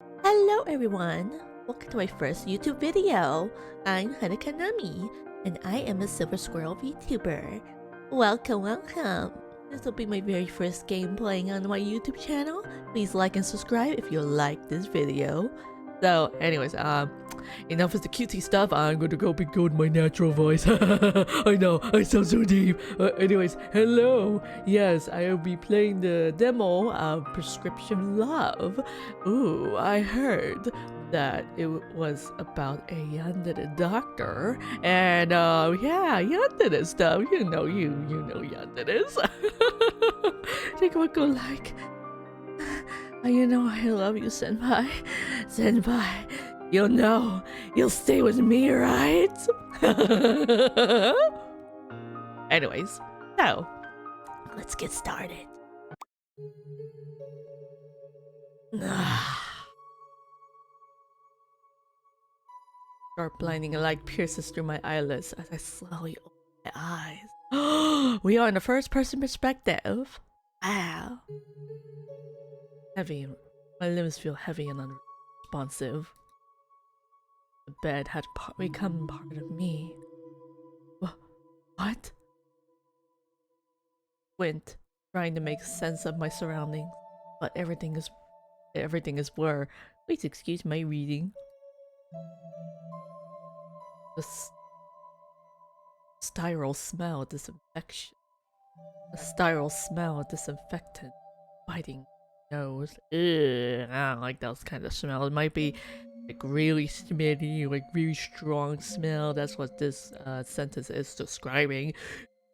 Hello everyone! Welcome to my first YouTube video. I'm HarukaNami, and I am a Silver Squirrel VTuber. Welcome! This will be my very first game playing on my YouTube channel. Please like and subscribe if you like this video. So, anyways, enough of the cutesy stuff. I'm going to go be good my natural voice. I know, I sound so deep. Anyways, hello. Yes, I will be playing the demo of Prescription Love. Ooh, I heard that it was about a yandere doctor, and yeah, yandere stuff. You know yanderes. Take a look like. You know I love you, Senpai. Senpai, you'll know. You'll stay with me, right? Anyways, so let's get started. Sharp blinding light pierces through my eyelids as I slowly open my eyes. We are in the first-person perspective. Wow. Heavy. My limbs feel heavy and unresponsive. The bed had become part of me. What? Squint, trying to make sense of my surroundings, but everything is blur. Please excuse my reading. The styral smell of disinfection. The styral smell of disinfectant biting nose. Ugh, I don't like those kind of smell. It might be like really smelly, like really strong smell. That's what this sentence is describing.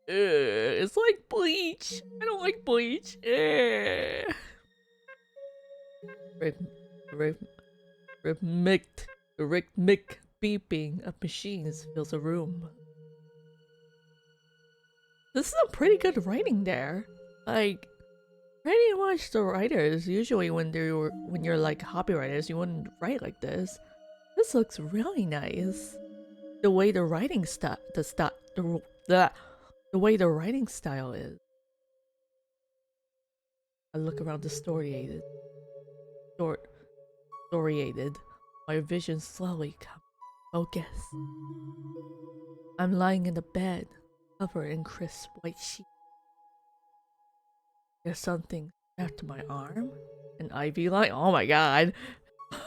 It's like bleach. I don't like bleach. Rhythmic beeping of machines fills a room. This is a pretty good writing there. Like, pretty much the writers usually when you're like copywriters, you wouldn't write like this. This looks really nice. The way the writing the way the writing style is. I look around disoriated. My vision slowly comes focus. I'm lying in the bed, covered in crisp white sheets. There's something strapped to my arm? An IV line? Oh my god.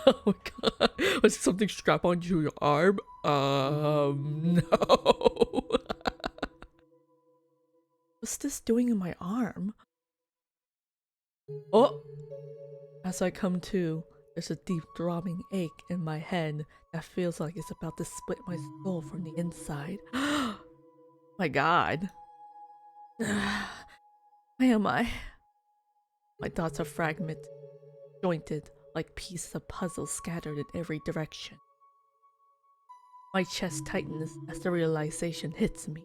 Oh my god. Was something strapped onto your arm? No. What's this doing in my arm? Oh! As I come to, there's a deep throbbing ache in my head that feels like it's about to split my soul from the inside. My god. Where am I? My thoughts are fragmented, jointed like pieces of puzzle scattered in every direction. My chest tightens as the realization hits me.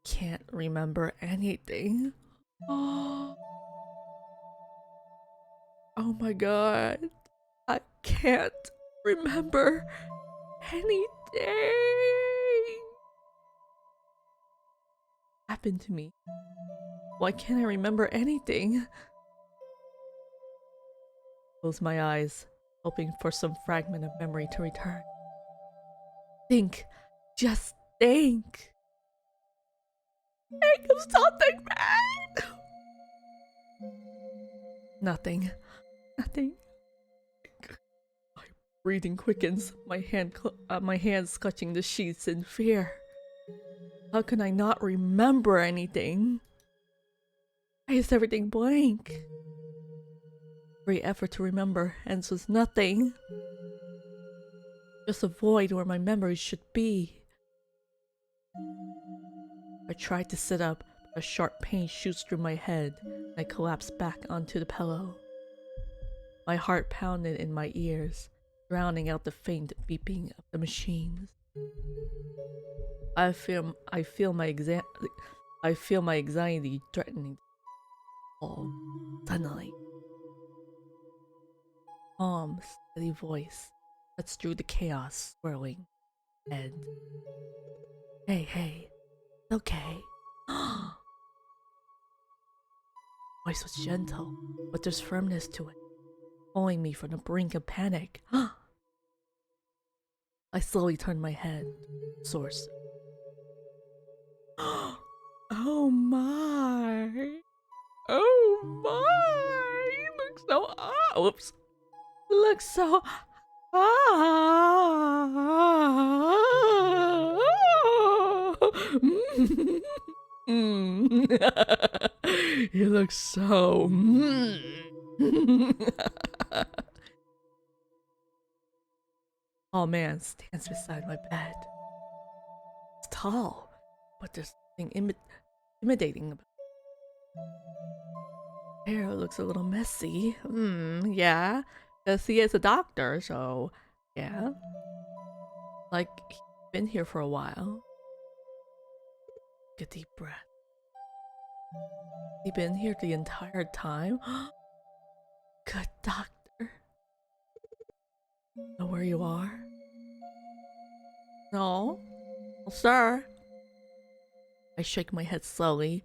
Can't remember anything. Oh my god. I can't remember anything. Happened to me. Why can't I remember anything? Close my eyes, hoping for some fragment of memory to return. Think. Just think. Think of something bad. Nothing. My breathing quickens, my hands clutching the sheets in fear. How can I not remember anything? Why is everything blank? Every effort to remember ends with nothing. Just a void where my memories should be. I tried to sit up, but a sharp pain shoots through my head, and I collapse back onto the pillow. My heart pounded in my ears, drowning out the faint beeping of the machines. I feel my anxiety threatening to fall. Suddenly, calm, steady voice cuts through the chaos swirling head. Hey, it's okay. Voice was gentle, but there's firmness to it. pulling me from the brink of panic. I slowly turned my head. Source. Oh my. Oh my. Looks so. Whoops. Looks so. You look so. Oh man stands beside my bed. It's tall, but there's something intimidating about it. Hair looks a little messy. Yeah. Because he is a doctor, so yeah. Like, he's been here for a while. Take a deep breath. He's been here the entire time? Good doctor. Know where you are? No? Well, sir. I shake my head slowly,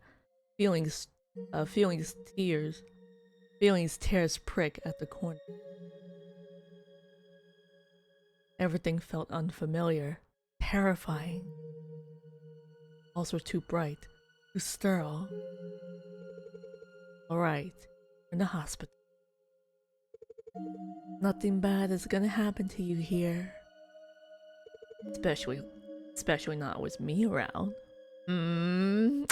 feeling his tears prick at the corner. Everything felt unfamiliar, terrifying. Walls were too bright, too sterile. Alright, we're in the hospital. Nothing bad is gonna happen to you here. Especially not with me around. The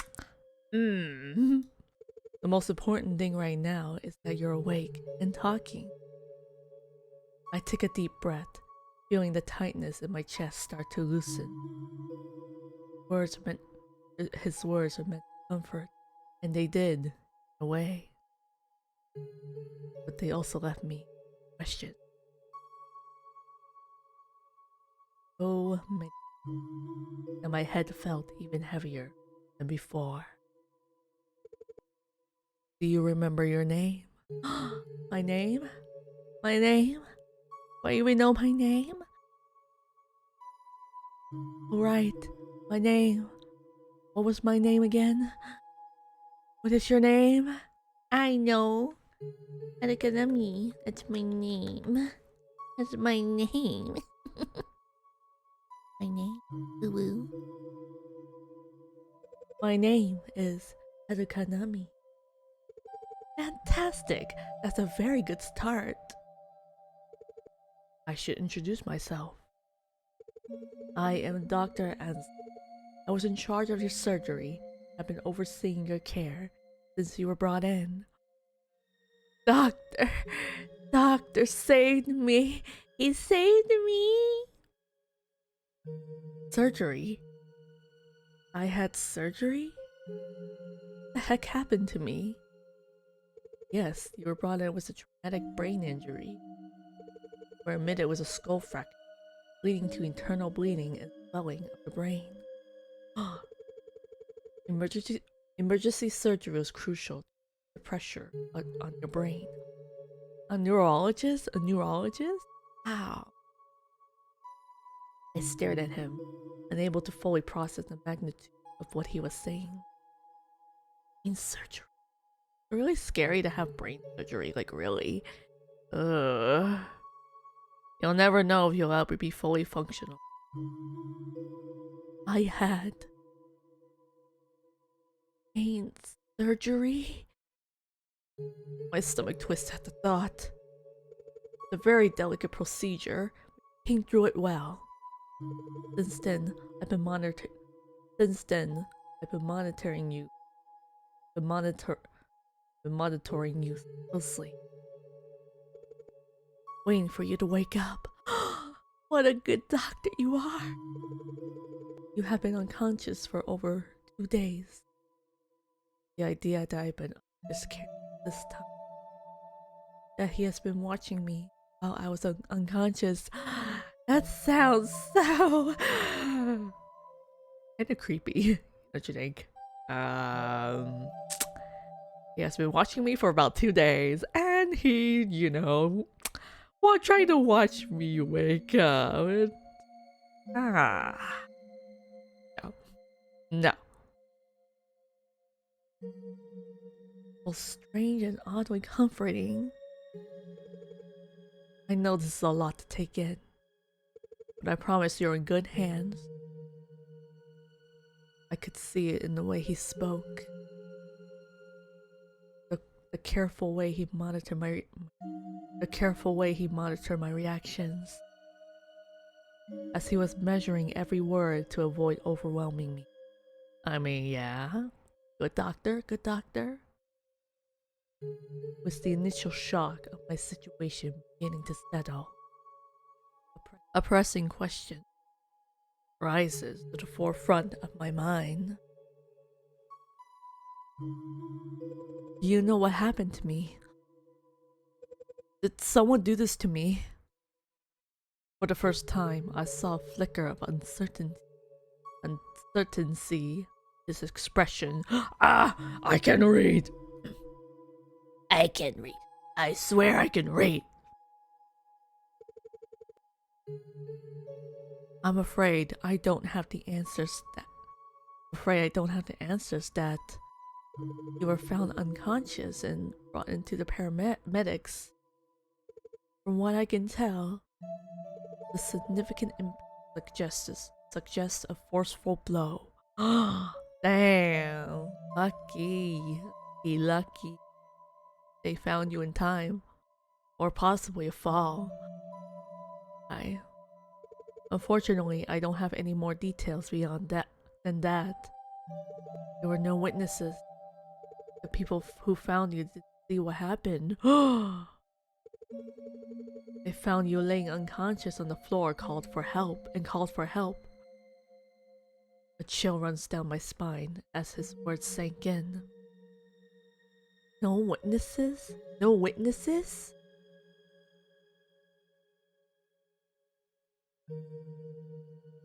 most important thing right now is that you're awake and talking. I take a deep breath, feeling the tightness in my chest start to loosen. His words were meant to comfort, and they did, in a way. But they also left me questioned. Oh my, and my head felt even heavier than before. Do you remember your name? My name? My name? Why you know my name? Alright, my name. What was my name again? What is your name? I know. HarukaNami. That's my name. That's my name. My name? Woo. My name is HarukaNami. Fantastic! That's a very good start. I should introduce myself. I am Dr. Ans. I was in charge of your surgery. I've been overseeing your care since you were brought in. Doctor saved me. He saved me. Surgery? I had surgery? What the heck happened to me? Yes, you were brought in with a traumatic brain injury. Or admitted it was a skull fracture, leading to internal bleeding and swelling of the brain. Emergency surgery was crucial to the pressure on your brain. A neurologist? A neurologist? How? I stared at him, unable to fully process the magnitude of what he was saying. Brain surgery. Really scary to have brain surgery, like really. You'll never know if you'll ever be fully functional. I had brain surgery? My stomach twisted at the thought. It's a very delicate procedure. Came through it well. Since then, I've been monitoring you. Monitoring you closely. Waiting for you to wake up. What a good doctor you are. You have been unconscious for over 2 days. The idea that I've been scared this time. That he has been watching me while I was unconscious. That sounds so kind of creepy, don't you think? He has been watching me for about 2 days, and he, trying to watch me wake up. No. No. Well, strange and oddly comforting. I know this is a lot to take in, but I promise you're in good hands. I could see it in the way he spoke. The careful way he monitored my reactions, as he was measuring every word to avoid overwhelming me. I mean, yeah. Good doctor, good doctor. With the initial shock of my situation beginning to settle, a pressing question rises to the forefront of my mind. Do you know what happened to me? Did someone do this to me? For the first time, I saw a flicker of uncertainty. This expression. Ah! I can read! I can read. I swear I can read. I'm afraid I don't have the answers that you were found unconscious and brought into the paramedics. From what I can tell, the significant impact suggests a forceful blow. Damn. Lucky. Lucky. They found you in time. Or possibly a fall. Unfortunately, I don't have any more details beyond that. There were no witnesses. The people who found you didn't see what happened. They found you laying unconscious on the floor, called for help. A chill runs down my spine as his words sank in. No witnesses? No witnesses?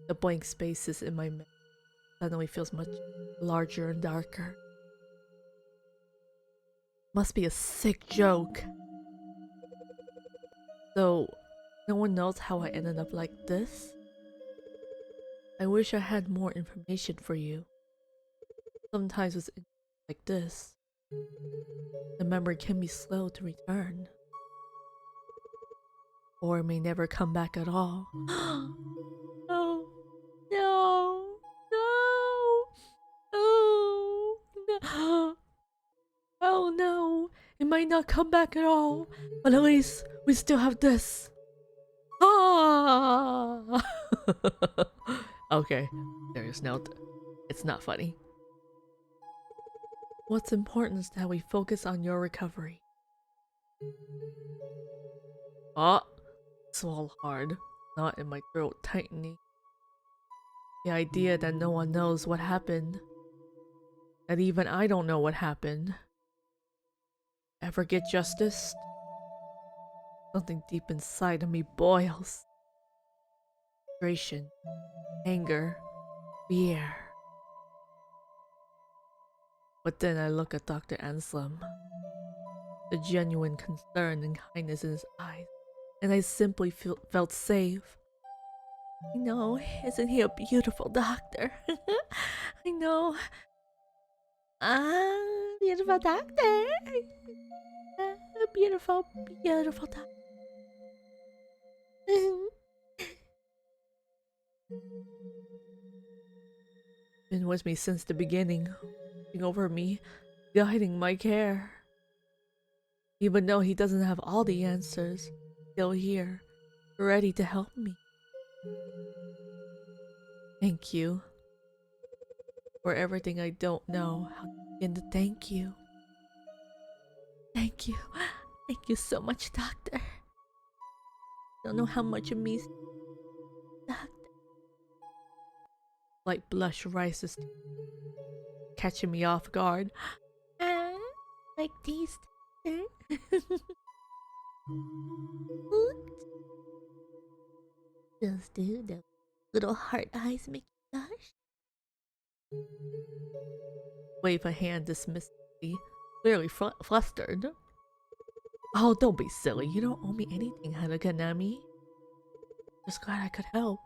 The blank spaces in my mind suddenly feels much larger and darker. Must be a sick joke. So, no one knows how I ended up like this? I wish I had more information for you. Sometimes with like this, the memory can be slow to return. Or it may never come back at all. No, no, no, oh, no. Oh no, it might not come back at all, but at least we still have this. Ah! Okay, serious note, it's not funny. What's important is that we focus on your recovery. Oh, swallow hard, knot in my throat tightening. The idea that no one knows what happened, that even I don't know what happened. Ever get justice? Something deep inside of me boils. Frustration, anger, fear. But then I look at Dr. Anselm, the genuine concern and kindness in his eyes, and I simply felt safe. I know, isn't he a beautiful doctor? I know. Ah, beautiful doctor. Beautiful, beautiful doctor. Been with me since the beginning, watching over me, guiding my care. Even though he doesn't have all the answers, still here, ready to help me. Thank you for everything. I don't know how to begin to thank you. Thank you. Thank you so much, doctor. Don't know how much it means, doctor. Light blush rises, catching me off guard. Like these, doctor. Those do, the little heart eyes make you blush. Wave a hand dismissively, clearly flustered. Oh, don't be silly. You don't owe me anything, HarukaNami. Just glad I could help.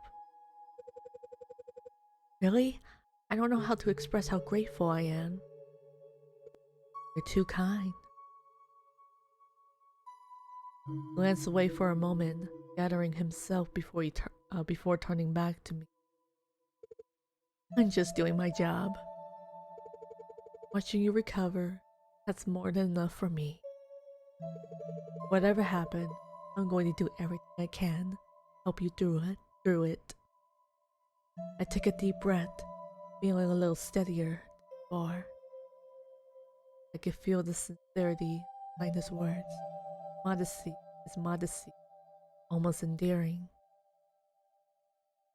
Really? I don't know how to express how grateful I am. You're too kind. Glanced away for a moment, gathering himself before turning back to me. I'm just doing my job. Watching you recover, that's more than enough for me. Whatever happened, I'm going to do everything I can to help you through it. I took a deep breath, feeling a little steadier than before. I could feel the sincerity behind his words. His modesty, almost endearing.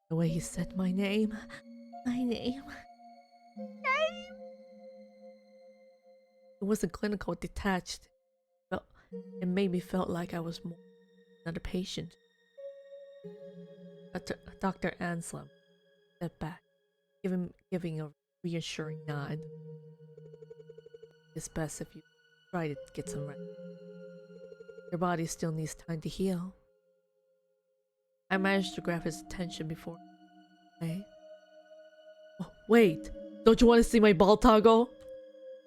The way he said my name. It wasn't clinical, detached. But it made me feel like I was more than another patient. Dr. Anselm stepped back, giving a reassuring nod. It's best if you try to get some rest. Your body still needs time to heal. I managed to grab his attention before. Hey. Oh, wait! Don't you want to see my ball toggle?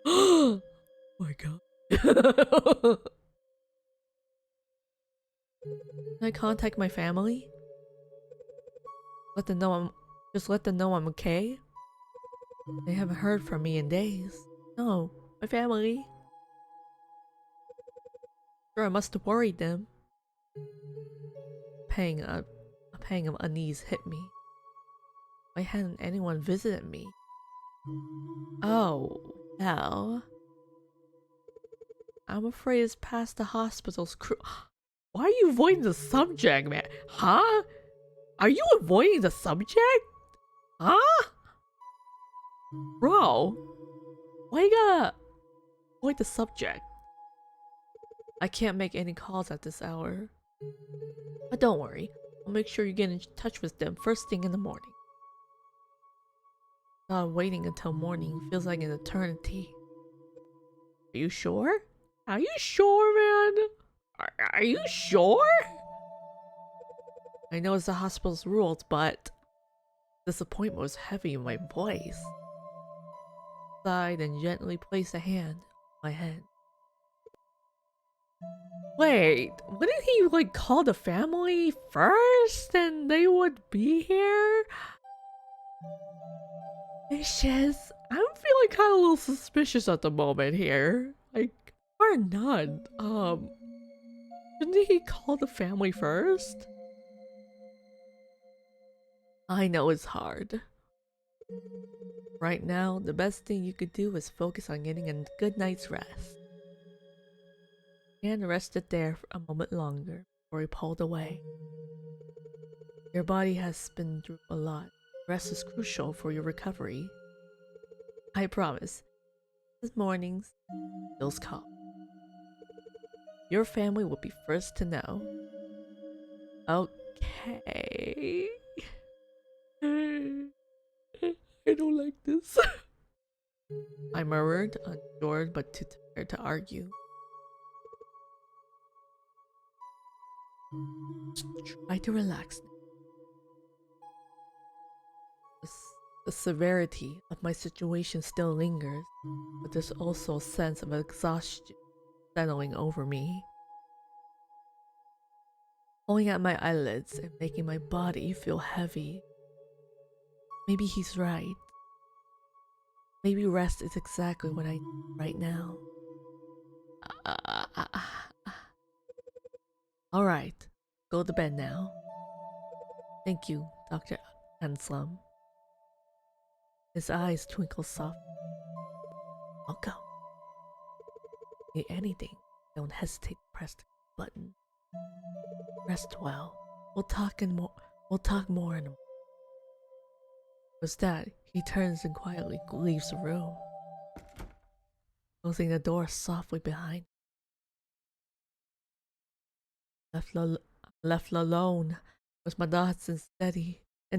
Oh my god. Can I contact my family? Let them know I'm okay. They haven't heard from me in days. No, my family. Sure, I must have worried them. A pang of unease hit me. Why hadn't anyone visited me? Oh, well. I'm afraid it's past the hospital's crew. Why are you avoiding the subject, man? Huh? Are you avoiding the subject? Huh? Bro, why you gotta avoid the subject? I can't make any calls at this hour. But don't worry, I'll make sure you get in touch with them first thing in the morning. Waiting until morning feels like an eternity. Are you sure? Are you sure, man? Are you sure? I know it's the hospital's rules, but disappointment was heavy in my voice. Sighed and gently placed a hand on my head. Wait, wouldn't he like call the family first and they would be here? Shiz, I'm feeling kind of a little suspicious at the moment here. Like, or not. Shouldn't he call the family first? I know it's hard. Right now, the best thing you could do is focus on getting a good night's rest. And rested there for a moment longer before he pulled away. Your body has been through a lot. Rest is crucial for your recovery. I promise. This morning's Bill's call. Your family will be first to know. Okay. I don't like this. I murmured, unsure but too tired to argue. Try to relax. The severity of my situation still lingers, but there's also a sense of exhaustion settling over me. Pulling at my eyelids and making my body feel heavy. Maybe he's right. Maybe rest is exactly what I need right now. Alright, go to bed now. Thank you, Dr. Anselm. His eyes twinkle softly. I'll go. Need anything, don't hesitate to press the button. Rest well. We'll talk more in a moment. With that, he turns and quietly leaves the room, closing the door softly behind me. Left alone with my thoughts and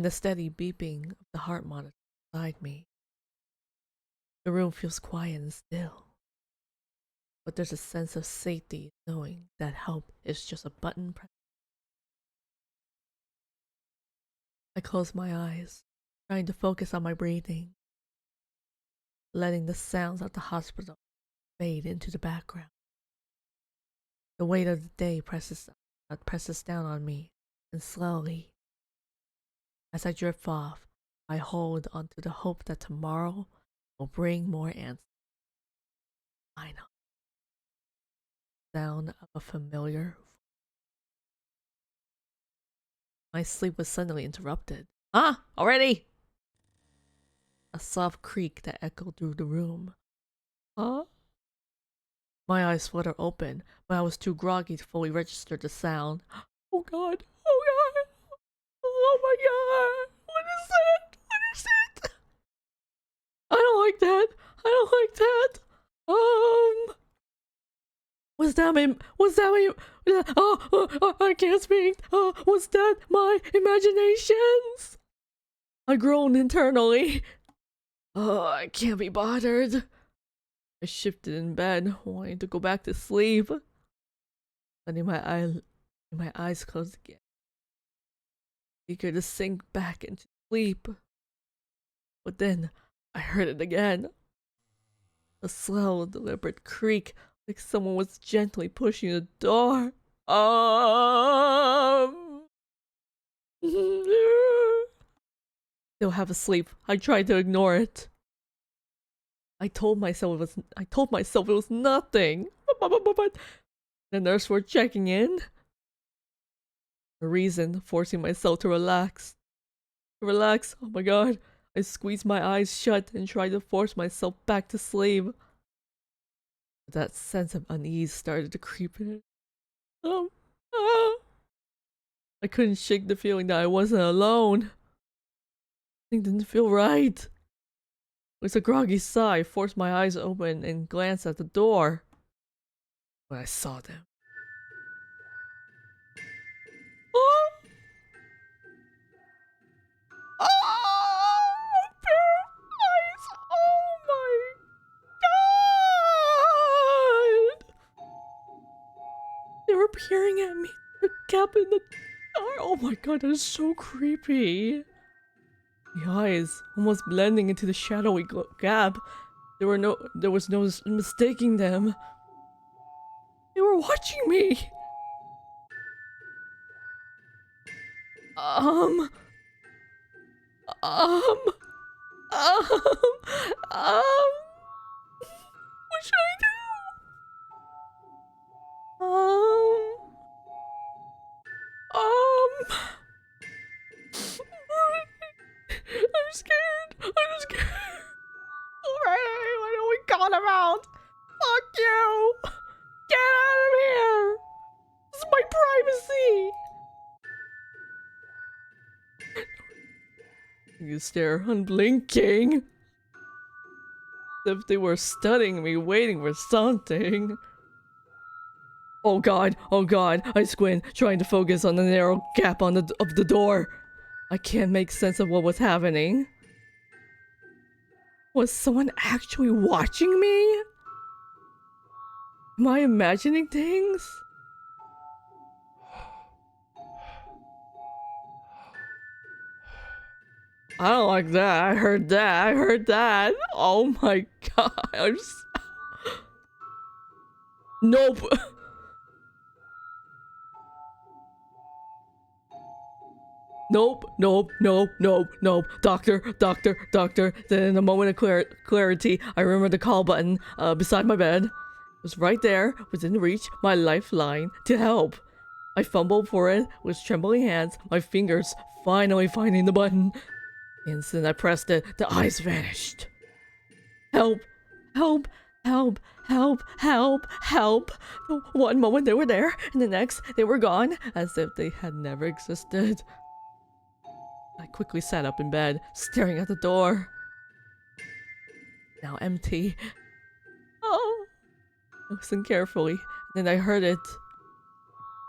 the steady beeping of the heart monitor beside me. The room feels quiet and still, but there's a sense of safety knowing that help is just a button press. I close my eyes, trying to focus on my breathing, letting the sounds of the hospital fade into the background. The weight of the day presses down on me, and slowly, as I drift off, I hold onto the hope that tomorrow will bring more answers. I know. Sound of a familiar. My sleep was suddenly interrupted. Ah, already! A soft creak that echoed through the room. Huh? My eyes fluttered open, but I was too groggy to fully register the sound. Oh god! Oh god! Oh my god! What is it? What is it? I don't like that! I don't like that! Was that my... I can't speak! Was that my imaginations? I groaned internally. I can't be bothered. I shifted in bed, wanting to go back to sleep. Letting my eyes closed again, eager to sink back into sleep. But then I heard it again. A slow, deliberate creak, like someone was gently pushing the door. Still half asleep, I tried to ignore it. I told myself it was nothing. The nurse were checking in. A reason, forcing myself to relax. Oh my god. I squeezed my eyes shut and tried to force myself back to sleep. But that sense of unease started to creep in. I couldn't shake the feeling that I wasn't alone. Things didn't feel right. With a groggy sigh, I forced my eyes open and glanced at the door. When I saw them. Oh! Oh! A pair of eyes! Oh my god! They were peering at me. The gap in the door. Oh my god, that is so creepy. The eyes almost blending into the shadowy gap. There was no mistaking them. They were watching me. Um, um, um, what should I do? I'm scared. I'm scared. Alright, what are we calling about? Fuck you! Get out of here! This is my privacy! You stare, unblinking. As if they were studying me, waiting for something. Oh god, I squint, trying to focus on the narrow gap of the door. I can't make sense of what was happening. Was someone actually watching me? Am I imagining things? I don't like that. I heard that. Oh my god. Nope. Nope. Doctor. Then in a moment of clarity, I remember the call button beside my bed. It was right there, within reach, my lifeline to help. I fumbled for it with trembling hands, my fingers finally finding the button. The instant I pressed it, the eyes vanished. Help! One moment they were there, and the next they were gone, as if they had never existed. I quickly sat up in bed, staring at the door. Now empty. Oh! I listened carefully, and then I heard it.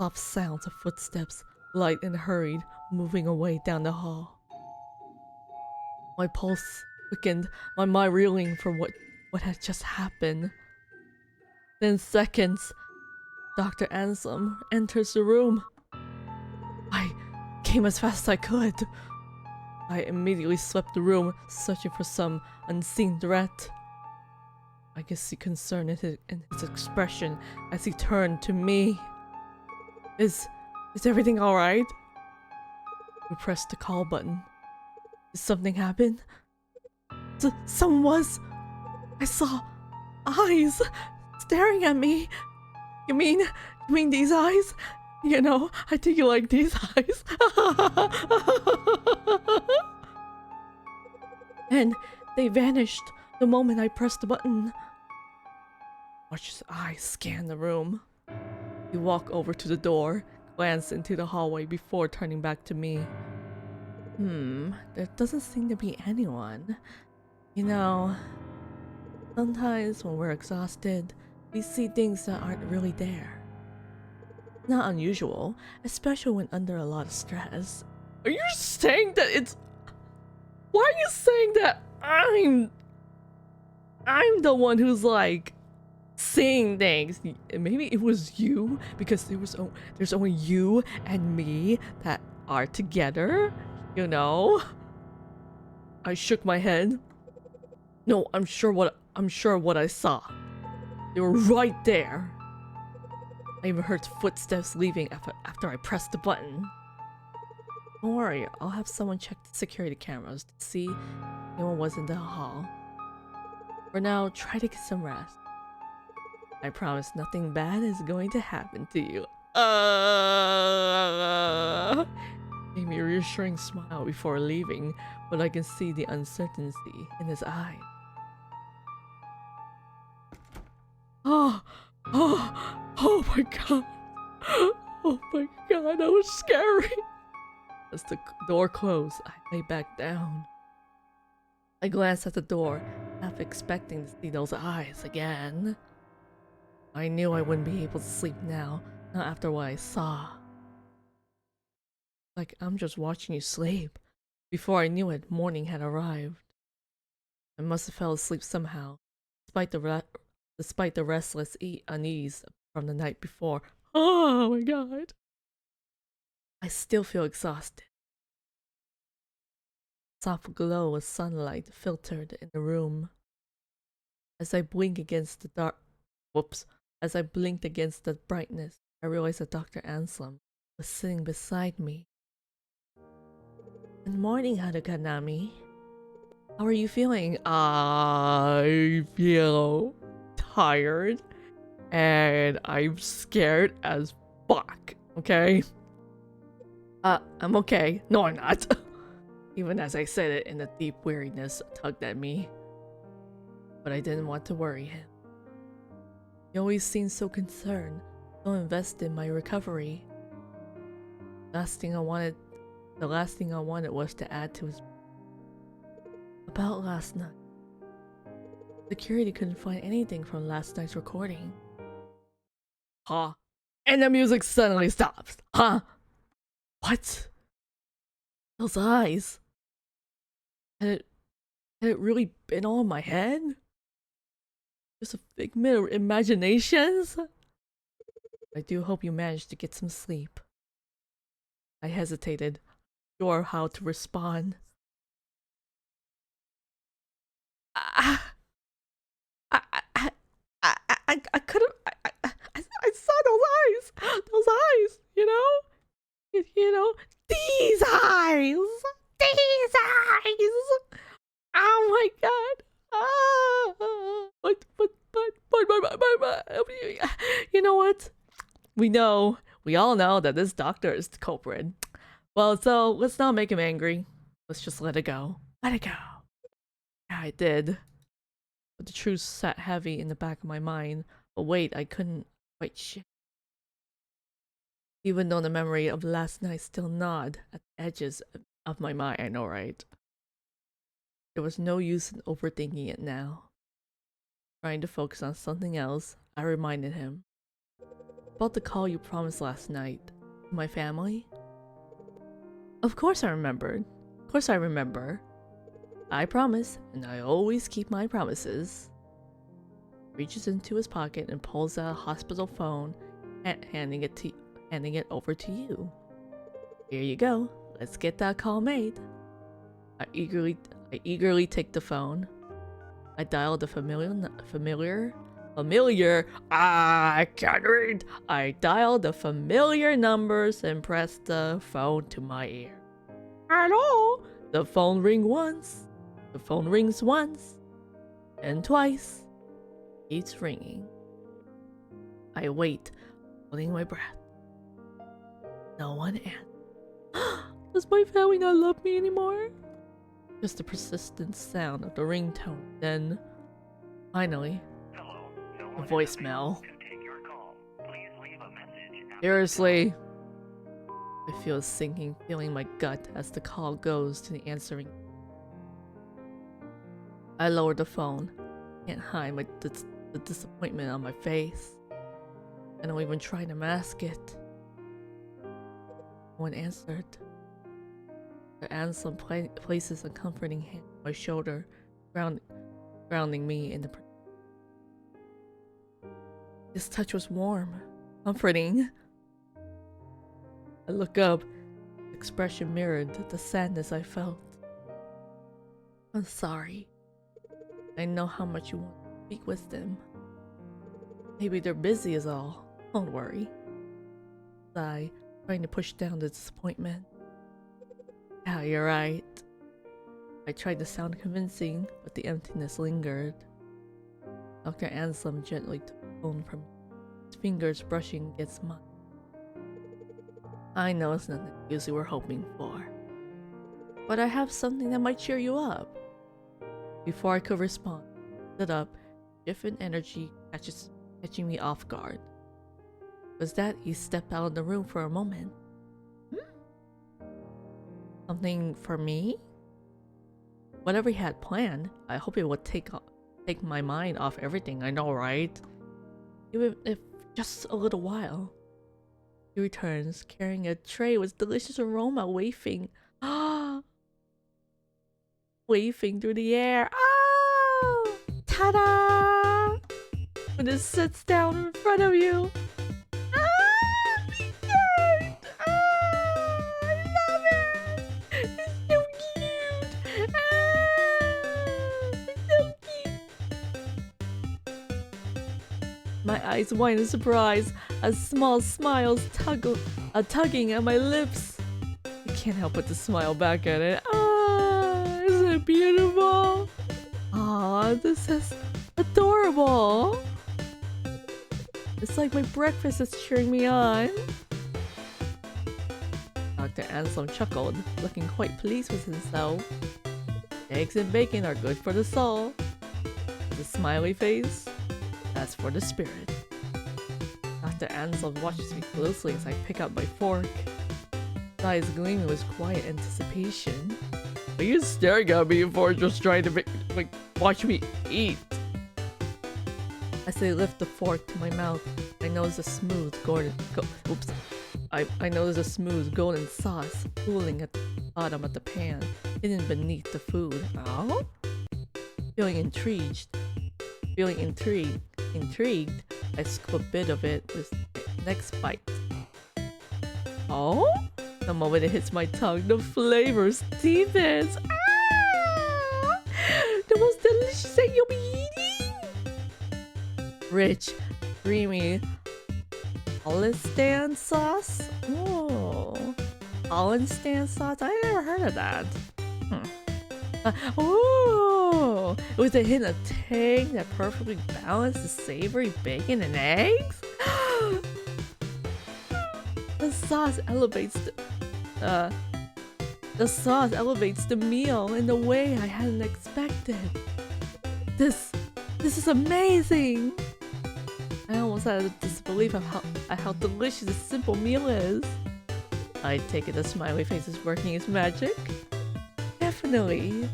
Soft sounds of footsteps, light and hurried, moving away down the hall. My pulse quickened, my mind reeling for what had just happened. Then seconds, Dr. Ansem enters the room. I came as fast as I could. I immediately swept the room, searching for some unseen threat. I could see concern in his expression as he turned to me. Is everything alright? We pressed the call button. Did something happen? Someone was... I saw eyes staring at me. You mean these eyes? You know, I think you like these eyes. And they vanished the moment I pressed the button. Watch his eyes scan the room. He walked over to the door, glanced into the hallway before turning back to me. There doesn't seem to be anyone. You know, sometimes when we're exhausted, we see things that aren't really there. Not unusual, especially when under a lot of stress. Are you saying that it's... Why are you saying that I'm the one who's like seeing things? Maybe it was you, because there's only you and me that are together, you know? I shook my head. No, I'm sure what I saw. They were right there. I even heard footsteps leaving after I pressed the button. Don't worry, I'll have someone check the security cameras to see no one was in the hall. For now, try to get some rest. I promise nothing bad is going to happen to you. Gave me a reassuring smile before leaving, but I can see the uncertainty in his eyes. Oh my god. Oh my god, that was scary. As the door closed, I lay back down. I glanced at the door, half expecting to see those eyes again. I knew I wouldn't be able to sleep now, not after what I saw. Like I'm just watching you sleep. Before I knew it, morning had arrived. I must have fell asleep somehow, despite the restless unease from the night before. Oh my god. I still feel exhausted. Soft glow of sunlight filtered in the room. As I blinked against the brightness, I realized that Dr. Anselm was sitting beside me. Good morning, HarukaNami. How are you feeling? I feel tired and I'm scared as fuck, okay? I'm okay. No, I'm not. Even as I said it, in a deep weariness tugged at me. But I didn't want to worry him. He always seemed so concerned, so invested in my recovery. The last thing I wanted was to add to his... About last night. Security couldn't find anything from last night's recording. Huh? And the music suddenly stops. Huh? What? Those eyes. Had it really been all in my head? Just a figment of imaginations? I do hope you managed to get some sleep. I hesitated, unsure how to respond. I could have. I saw those eyes, you know, these eyes. Oh my god. But, you know what? We all know that this doctor is the culprit. Well, so let's not make him angry. Let's just let it go. Let it go. Yeah, I did. But the truth sat heavy in the back of my mind. But wait, I couldn't quite shit. Even though the memory of last night still gnawed at the edges of my mind, I know, right? There was no use in overthinking it now. Trying to focus on something else, I reminded him. About the call you promised last night. To my family? Of course I remembered. Of course I remember. I promise, and I always keep my promises. Reaches into his pocket and pulls out a hospital phone, handing it over to you. Here you go. Let's get that call made. I eagerly take the phone. I dialed the familiar. I can't read. I dialed the familiar numbers and pressed the phone to my ear. Hello. The phone rings once. The phone rings once, and twice. It's ringing. I wait, holding my breath. No one answers. Does my family not love me anymore? Just the persistent sound of the ringtone. Then, finally, a voicemail. Seriously, I feel a sinking feeling in my gut as the call goes to the answering. I lower the phone. Can't hide the disappointment on my face. I don't even try to mask it. No one answered. Anselm places a comforting hand on my shoulder, grounding me in the. His touch was warm, comforting. I look up. His expression mirrored the sadness I felt. I'm sorry. I know how much you want to speak with them. Maybe they're busy is all. Don't worry. Sigh, trying to push down the disappointment. Yeah, you're right. I tried to sound convincing, but the emptiness lingered. Dr. Anselm gently took the phone from me, his fingers brushing against mine. I know it's not the news you were hoping for, but I have something that might cheer you up. Before I could respond, I stood up, different energy catching me off guard. Was that he stepped out of the room for a moment? Something for me? Whatever he had planned, I hope it would take my mind off everything, I know, right? Even if just a little while. He returns, carrying a tray with delicious aroma, wafting through the air. Oh! Ta-da! When it sits down in front of you. My eyes wide in surprise, as small smiles tugging at my lips. I can't help but to smile back at it. Ah, isn't it beautiful? Ah, this is adorable. It's like my breakfast is cheering me on. Dr. Anselm chuckled, looking quite pleased with himself. Eggs and bacon are good for the soul. The smiley face. That's for the spirit. Dr. Anselm watches me closely as I pick up my fork. His eyes gleaming with quiet anticipation. Are you staring at me for just trying to watch me eat? As I lift the fork to my mouth, I notice a smooth I notice a smooth golden sauce pooling at the bottom of the pan, hidden beneath the food. Oh? Feeling intrigued, I scoop a bit of it with the next bite. Oh? The moment it hits my tongue, the flavor deepens. Ah! The most delicious thing you'll be eating! Rich, creamy Hollistan sauce? Oh, Hollistan sauce? I never heard of that. Oh, with a hint of tang that perfectly balanced the savory bacon and eggs. The sauce elevates the meal in a way I hadn't expected. This is amazing. I almost had a disbelief of how delicious this simple meal is. I take it the smiley face is working its magic. Definitely.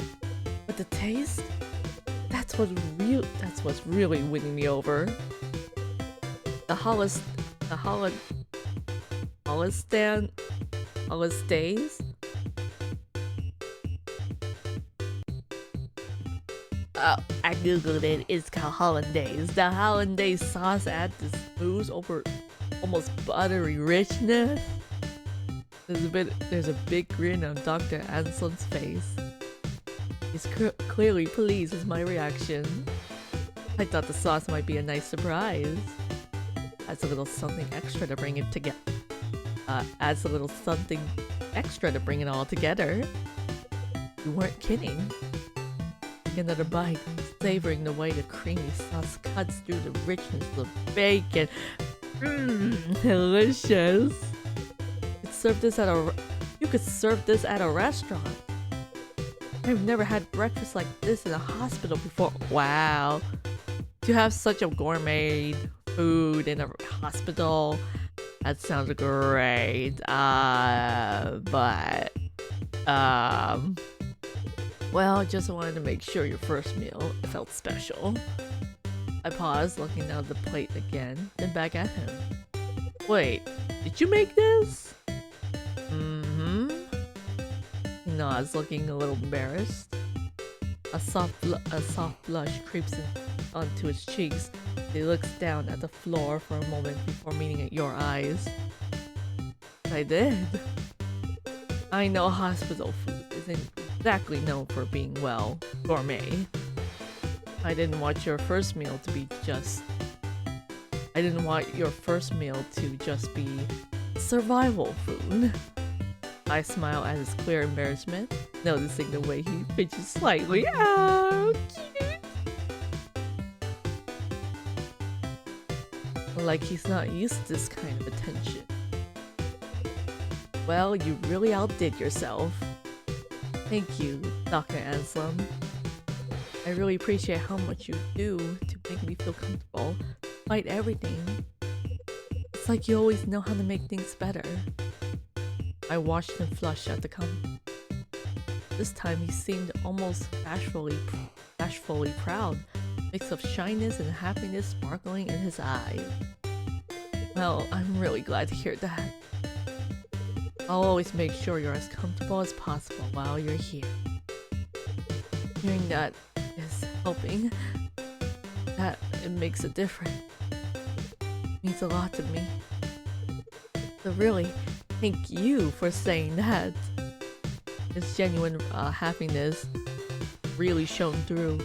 But the taste? That's what's really winning me over. The Hollistays? Oh, I googled it. It's called Hollandaise. The Hollandaise sauce adds this smooth over almost buttery richness. There's a big grin on Dr. Anselm's face. He's clearly pleased with my reaction. I thought the sauce might be a nice surprise. Adds a little something extra to bring it together. Adds a little something extra to bring it all together. You weren't kidding. Take another bite, savoring the way the creamy sauce cuts through the richness of bacon. Mmm, delicious. You could serve this at a restaurant. I've never had breakfast like this in a hospital before. Wow. To have such a gourmet food in a hospital, that sounds great. Well, just wanted to make sure your first meal felt special. I paused, looking down at the plate again, then back at him. Wait, did you make this? Mm-hmm. He nods, looking a little embarrassed. A soft blush creeps onto his cheeks. He looks down at the floor for a moment before meeting your eyes. I did. I know hospital food isn't exactly known for being, well, gourmet. I didn't want your first meal to just be survival food. I smile at his clear embarrassment, noticing the way he fidgets slightly. Oh, cute! Like he's not used to this kind of attention. Well, you really outdid yourself. Thank you, Dr. Anselm. I really appreciate how much you do to make me feel comfortable, despite everything. It's like you always know how to make things better. I watched him flush at the compliment. This time he seemed almost bashfully proud, mix of shyness and happiness sparkling in his eyes. Well, I'm really glad to hear that. I'll always make sure you're as comfortable as possible while you're here. Hearing that is helping. That it makes a difference. It means a lot to me. So really, thank you for saying that. His genuine happiness really shone through.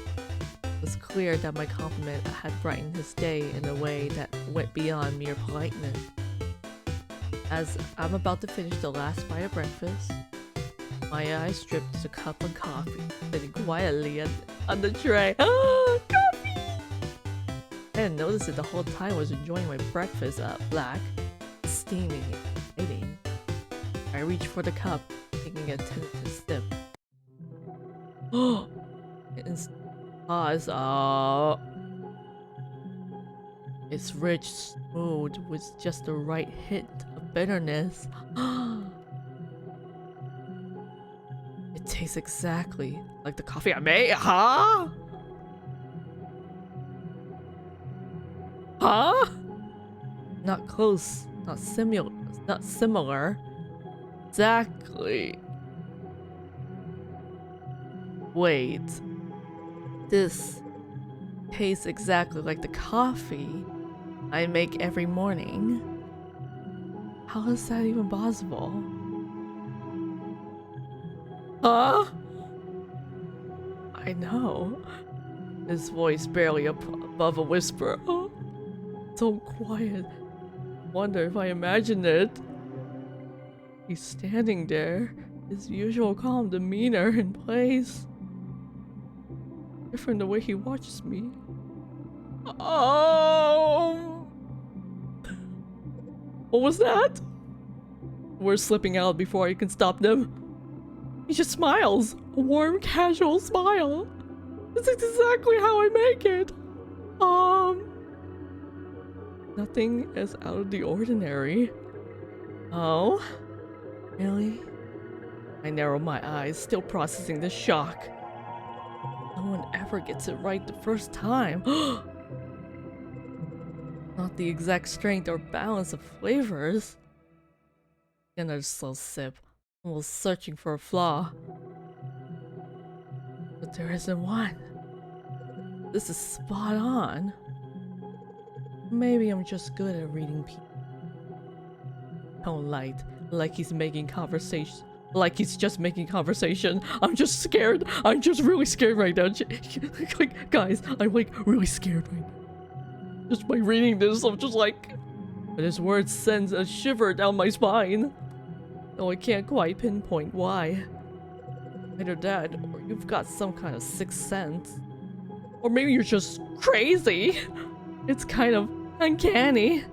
It was clear that my compliment had brightened his day in a way that went beyond mere politeness. As I'm about to finish the last bite of breakfast, my eyes dripped to the cup of coffee sitting quietly on the tray. Oh, coffee! I didn't notice it the whole time I was enjoying my breakfast black, steaming, and eating. I reached for the cup, taking a tentative sip. Oh! Pause. Oh. It's rich, smooth, with just the right hint of bitterness. It tastes exactly like the coffee I made, huh? Huh? Not close, not similar. Exactly. Wait. This tastes exactly like the coffee I make every morning. How is that even possible? Huh? I know. His voice barely above a whisper. Oh, so quiet. Wonder if I imagined it. He's standing there, his usual calm demeanor in place. Different the way he watches me. Oh! What was that? Words slipping out before I can stop them. He just smiles. A warm, casual smile. This is exactly how I make it. Nothing is out of the ordinary. Oh? Really? I narrow my eyes, still processing the shock. No one ever gets it right the first time. Not the exact strength or balance of flavors. Another slow sip, almost searching for a flaw. But there isn't one. This is spot on. Maybe I'm just good at reading people. Tone light, like he's making conversation Like he's just making conversation. I'm just scared. I'm just really scared right now. Like, guys, I'm like really scared right now. Just by reading this, I'm just like... But his words sends a shiver down my spine. Though I can't quite pinpoint why. Either that, or you've got some kind of sixth sense. Or maybe you're just crazy. It's kind of uncanny.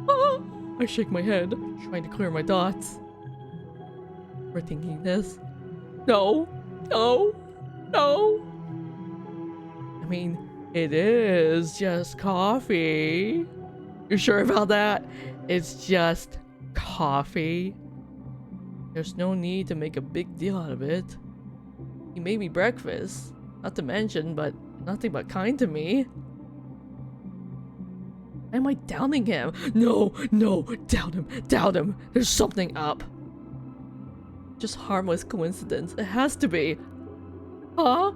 Ah, I shake my head, trying to clear my thoughts. We're thinking this. No, no, no. I mean, it is just coffee. You sure about that? It's just coffee. There's no need to make a big deal out of it. He made me breakfast. Not to mention, but nothing but kind to me. Why am I doubting him? No, no, doubt him. There's something up. Just harmless coincidence. It has to be. Huh?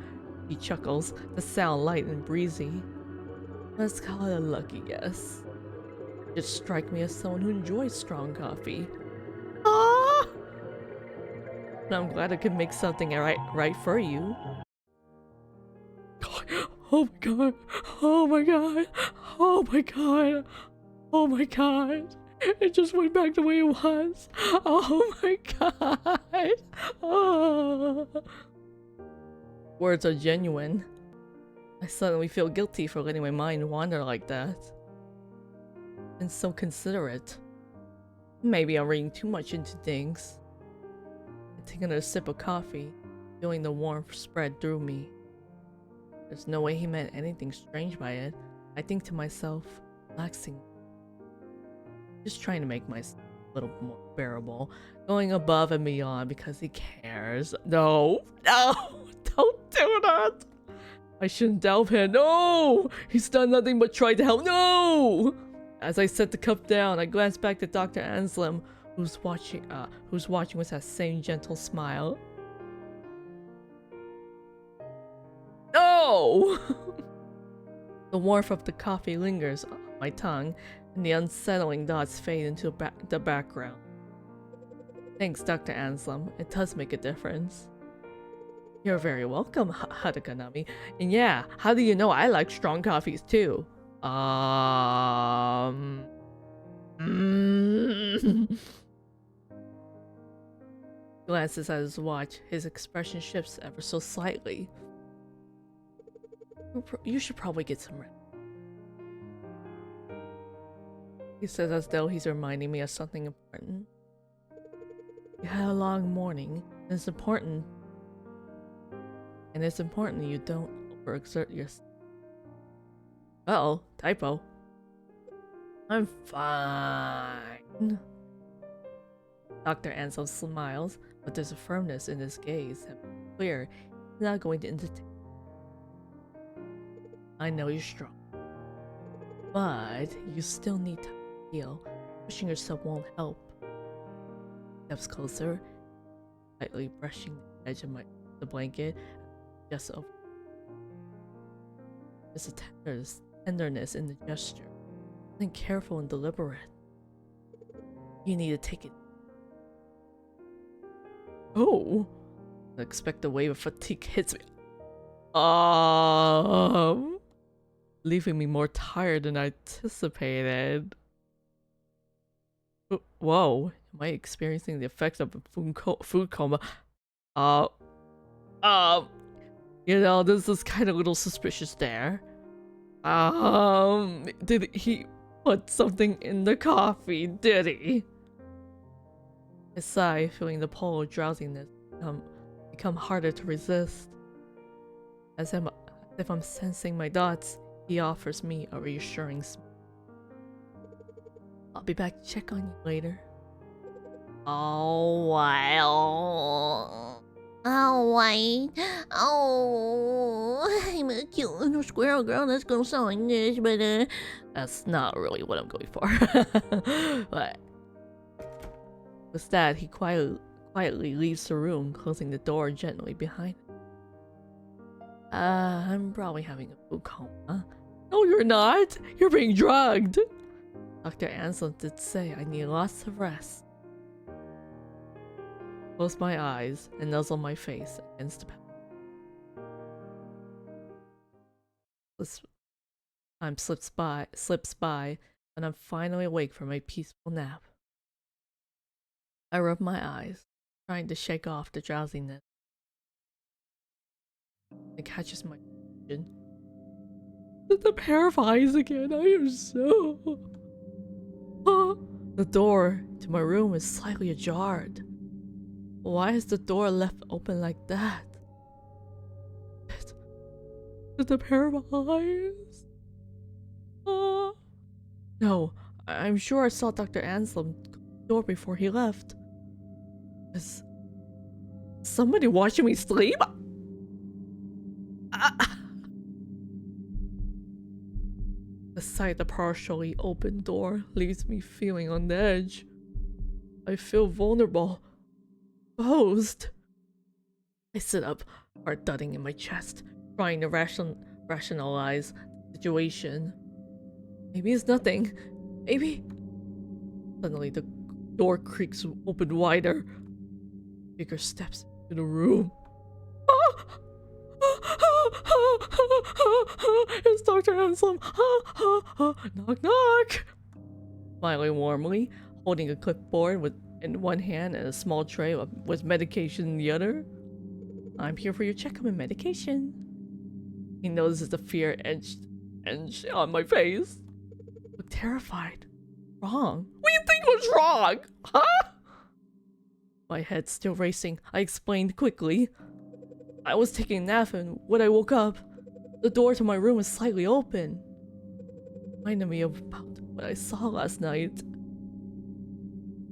He chuckles, the sound light and breezy. Let's call it a lucky guess. Just strike me as someone who enjoys strong coffee. Ah! I'm glad I could make something right for you. Oh my god! Oh my god! Oh my god! Oh my god! It just went back the way it was. Oh my god! Oh. Words are genuine. I suddenly feel guilty for letting my mind wander like that. And so considerate. Maybe I'm reading too much into things. I take another sip of coffee, feeling the warmth spread through me. There's no way he meant anything strange by it. I think to myself, relaxing. Just trying to make myself a little more bearable. Going above and beyond because he cares. No, no, don't do that. I shouldn't doubt him. No, he's done nothing but try to help. No! As I set the cup down, I glance back at Dr. Anselm, who's watching with that same gentle smile. No! The warmth of the coffee lingers on my tongue, and the unsettling thoughts fade into the background. Thanks, Dr. Anselm. It does make a difference. You're very welcome, HarukaNami. And yeah, how do you know I like strong coffees too? Glances at his watch, his expression shifts ever so slightly. You should probably get some rest. He says as though he's reminding me of something important. You had a long morning, and it's important. And it's important you don't overexert yourself. Uh-oh, typo. I'm fine. Dr. Ansel smiles, but there's a firmness in his gaze that makes it clear he's not going to entertain. I know you're strong, but you still need time to heal. Pushing yourself won't help. Steps closer, lightly brushing the edge of the blanket, just over. There's a tenderness in the gesture, something careful and deliberate. You need to take it. Oh, I expect a wave of fatigue hits me. Leaving me more tired than I anticipated. Whoa, am I experiencing the effects of a food coma? You know, this is kind of a little suspicious there. Did he put something in the coffee, did he? I sigh, feeling the pull of drowsiness become harder to resist. As if I'm sensing my thoughts, he offers me a reassuring smile. I'll be back to check on you later. Oh, well. Oh, wait. Oh, I'm a cute little squirrel girl that's gonna sound like this, but that's not really what I'm going for. But with that, he quietly leaves the room, closing the door gently behind him. I'm probably having a food coma. No, you're not. You're being drugged. Dr. Ansel did say I need lots of rest. close my eyes, and nuzzle my face against the pillow. Time slips by, and I'm finally awake from a peaceful nap. I rub my eyes, trying to shake off the drowsiness. It catches my attention. The pair of eyes again. I am so... The door to my room is slightly ajar. Why is the door left open like that? Is the pair of eyes? No, I'm sure I saw Dr. Anselm door before he left. Is somebody watching me sleep? The sight of the partially open door leaves me feeling on the edge. I feel vulnerable, exposed. I sit up, heart thudding in my chest, trying to rationalize the situation. Maybe it's nothing. Maybe... Suddenly the door creaks open wider. Bigger steps into the room. It's Dr. Anselm. Knock knock. Smiling warmly, holding a clipboard in one hand and a small tray with medication in the other. I'm here for your checkup and medication. He notices the fear etched on my face. I look terrified. Wrong. What do you think was wrong? Huh? My head still racing, I explained quickly. I was taking a nap, and when I woke up, the door to my room was slightly open. Reminded me of about what I saw last night.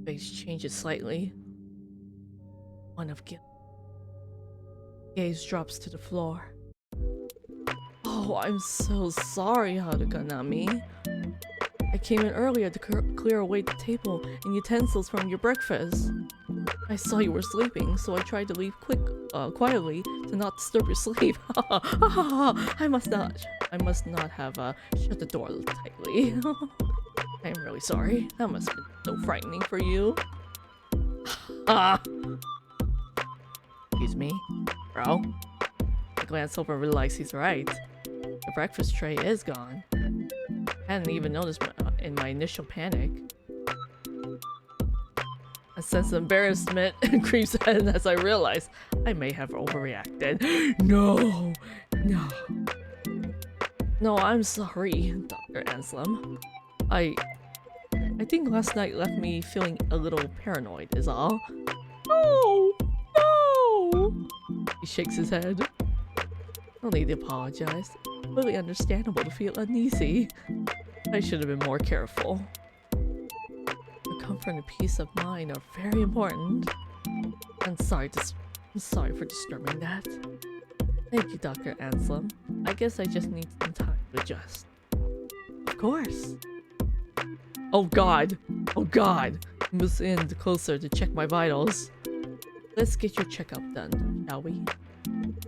Face changes slightly. One of guilt. Gaze drops to the floor. Oh, I'm so sorry, HarukaNami. I came in earlier to clear away the table and utensils from your breakfast. I saw you were sleeping, so I tried to leave quietly to not disturb your sleep. I must not have shut the door tightly. I am really sorry. That must have been so frightening for you. Excuse me, bro. I glance over and realize he's right. The breakfast tray is gone. I hadn't even noticed in my initial panic. A sense of embarrassment creeps in as I realize I may have overreacted. No, I'm sorry, Dr. Anselm. I think last night left me feeling a little paranoid is all. No! He shakes his head. No need to apologize. Completely understandable to feel uneasy. I should have been more careful. Your comfort and peace of mind are very important. I'm sorry for disturbing that. Thank you, Dr. Anselm. I guess I just need some time to adjust. Of course. Oh god! Moves in closer to check my vitals. Let's get your checkup done, shall we?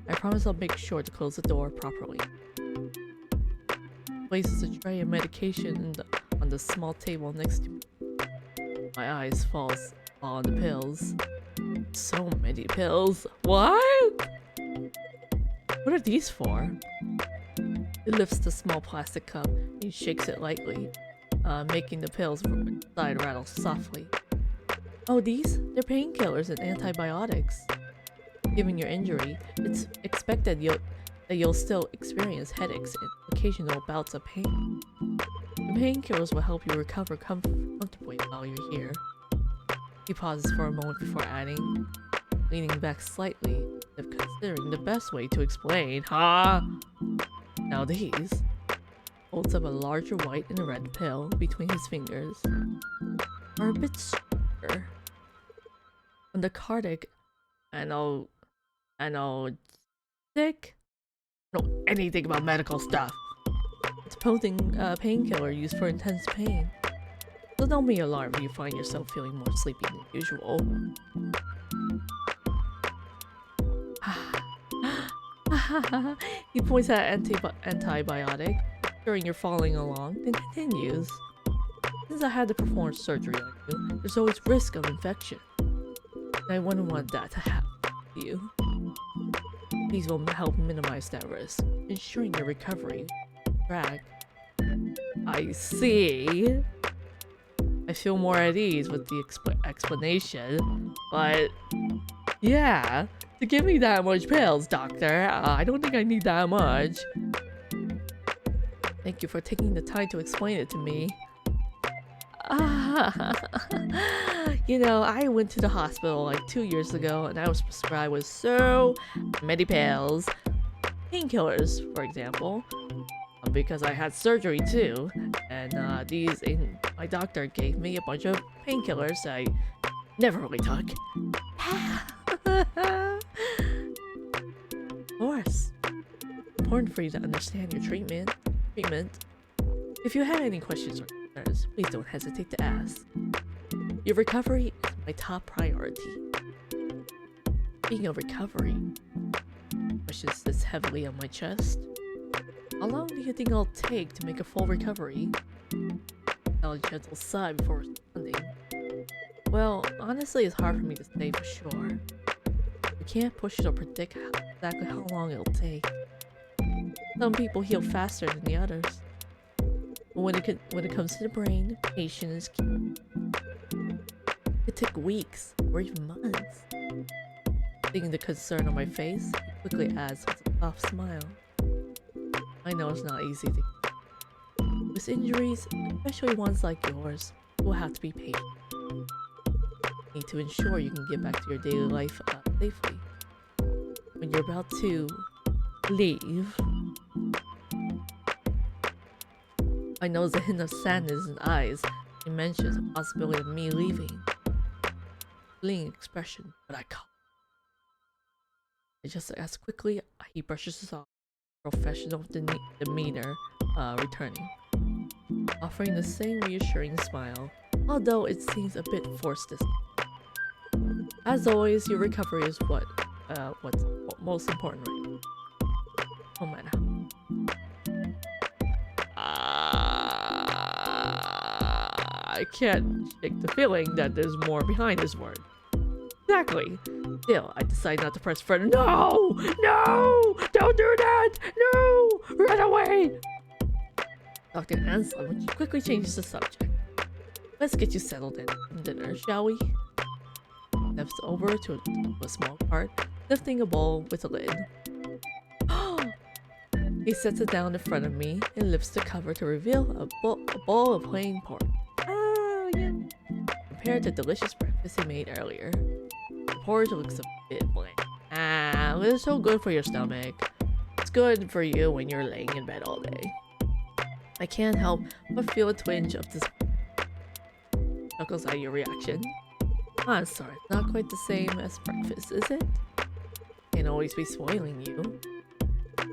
I promise I'll make sure to close the door properly. Places a tray of medication on the small table next to me. My eyes fall on the pills. So many pills. What? What are these for? He lifts the small plastic cup and he shakes it lightly, making the pills from inside rattle softly. Oh, they're painkillers and antibiotics. Given your injury, it's expected that you'll still experience headaches and occasional bouts of pain. The painkillers will help you recover comfortably while you're here. He pauses for a moment before adding, leaning back slightly, as if considering the best way to explain. Now these. Holds up a larger white and a red pill between his fingers. Are a bit stronger. On the cardiac analgesic? I don't know anything about medical stuff. It's a potent painkiller used for intense pain. So don't be alarmed if you find yourself feeling more sleepy than usual. He points at antibiotic, ensuring you're following along, then continues. Since I had to perform surgery on you, there's always risk of infection. I wouldn't want that to happen to you. These will help minimize that risk, ensuring your recovery. Track. I see. I feel more at ease with the explanation, but yeah, to give me that much pills, doctor, I don't think I need that much. Thank you for taking the time to explain it to me. You know, I went to the hospital like 2 years ago and I was prescribed with so many pills. Painkillers, for example, because I had surgery too. And my doctor gave me a bunch of painkillers I never really took. Of course. Important for you to understand your treatment. If you have any questions or concerns, please don't hesitate to ask. Your recovery is my top priority. Speaking of recovery, question sits heavily on my chest. How long do you think it'll take to make a full recovery? A gentle sigh before responding. Well, honestly, it's hard for me to say for sure. You can't push it or predict exactly how long it'll take. Some people heal faster than the others. But when it comes to the brain, patience is key. It could take weeks or even months. Seeing the concern on my face, he quickly adds with a soft smile. I know it's not easy to. With injuries, especially ones like yours, you will have to be patient. You need to ensure you can get back to your daily life safely. When you're about to leave, I notice a hint of sadness in his eyes. He mentions the possibility of me leaving. Fleeting expression, but I can't. Just as quickly, he brushes us off. Professional demeanor, returning. Offering the same reassuring smile, although it seems a bit forced this time. As always, your recovery is what's most important right now. No matter how. I can't shake the feeling that there's more behind this word. Exactly. Still, I decide not to press further. No! No! Don't do that! No! Run away! Dr. Anselm quickly changes the subject. Let's get you settled in dinner, shall we? Steps over to a small cart, lifting a bowl with a lid. He sets it down in front of me and lifts the cover to reveal a bowl of plain pork. Yeah. Compared to the delicious breakfast he made earlier. The porridge looks a bit bland. It's so good for your stomach. It's good for you when you're laying in bed all day. I can't help but feel a twinge of this. Chuckles at your reaction. I'm sorry, it's not quite the same as breakfast, is it? Can't always be spoiling you.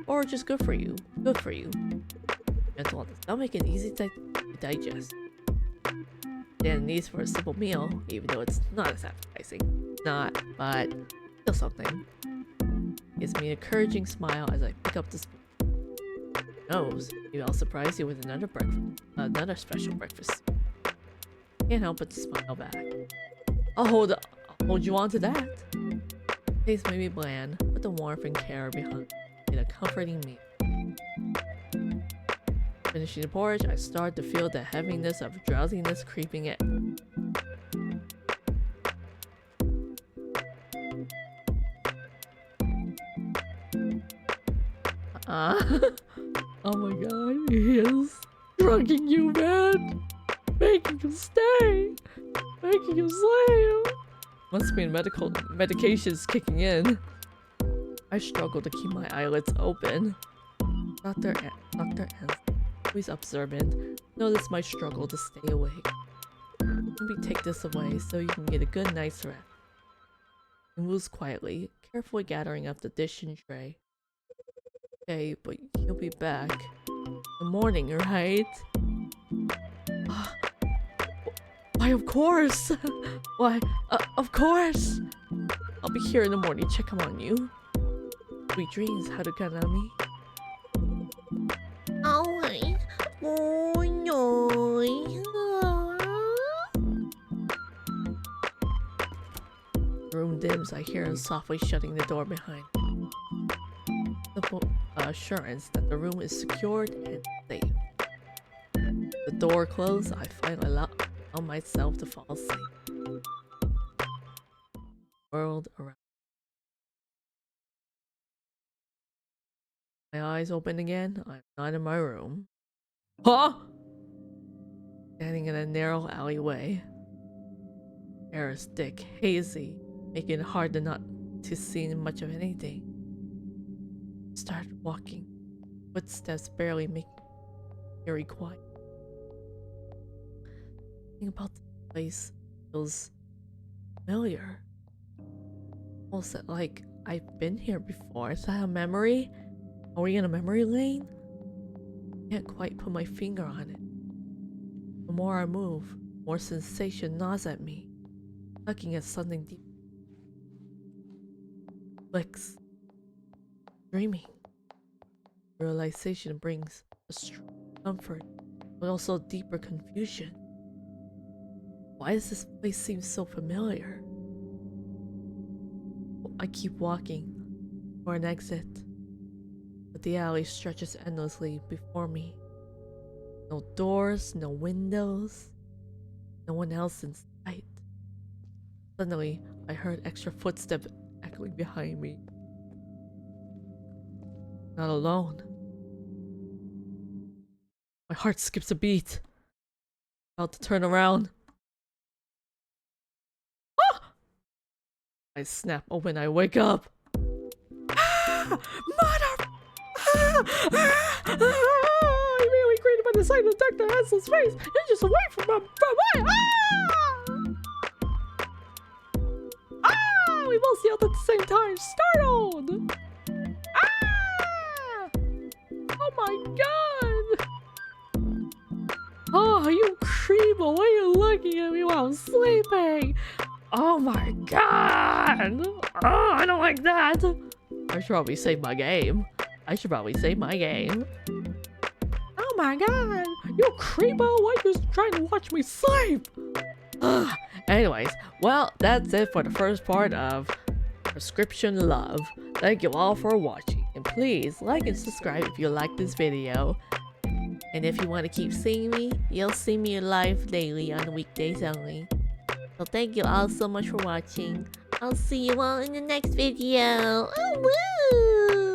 Or just good for you. Good for you. Gentle on the stomach and easy to digest. Stand needs for a simple meal, even though it's not as appetizing. Not, but still something. Gives me an encouraging smile as I pick up the spoon. Who knows, maybe I'll surprise you with another special breakfast. Can't help but smile back. I'll hold you on to that. Taste may be bland, but the warmth and care behind it a comforting meal. Finishing the porridge, I start to feel the heaviness of drowsiness creeping in. Oh my god, he is drugging you, man! Making you stay! Making you slave! Must be medications kicking in. I struggle to keep my eyelids open. Dr. Anselm, always observant, notice my struggle to stay awake. Let me take this away so you can get a good night's rest. He moves quietly, carefully gathering up the dish and tray. Okay, but you'll be back in the morning, right? Why, of course! Why, of course! I'll be here in the morning, check on you. Sweet dreams, HarukaNami. Alright. Oh no. The room dims. I hear him softly shutting the door behind me. Simple assurance that the room is secured and safe. The door closed. I finally allow myself to fall asleep. World around. My eyes open again. I'm not in my room. Huh? Standing in a narrow alleyway. Air is thick, hazy, making it hard to see much of anything. Start walking. Footsteps barely make very quiet. Something about the place feels familiar. Almost like I've been here before. Is that a memory? Are we in a memory lane? Can't quite put my finger on it. The more I move, more sensation gnaws at me, tugging at something deep. Clicks. Dreaming. Realization brings a strong comfort, but also deeper confusion. Why does this place seem so familiar? I keep walking for an exit, but the alley stretches endlessly before me. No doors, no windows, no one else in sight. Suddenly, I heard extra footsteps echoing behind me. Not alone. My heart skips a beat. About to turn around. Ah! I snap open. I wake up. Ah! Mother! Immediately created by the sight of Dr. Hansel's face. Inches away from my. Ah! We both yelled at the same time. Startled! Ah! Oh my god! Oh, you creepo! Why are you looking at me while I'm sleeping? Oh my god! Oh, I don't like that! I should probably save my game. Oh my god! You creepo! Why are you trying to watch me sleep? Anyways, well, that's it for the first part of Prescription Love. Thank you all for watching. And please like and subscribe if you like this video. And if you want to keep seeing me, you'll see me live daily on weekdays only. So thank you all so much for watching. I'll see you all in the next video. Oh, woo!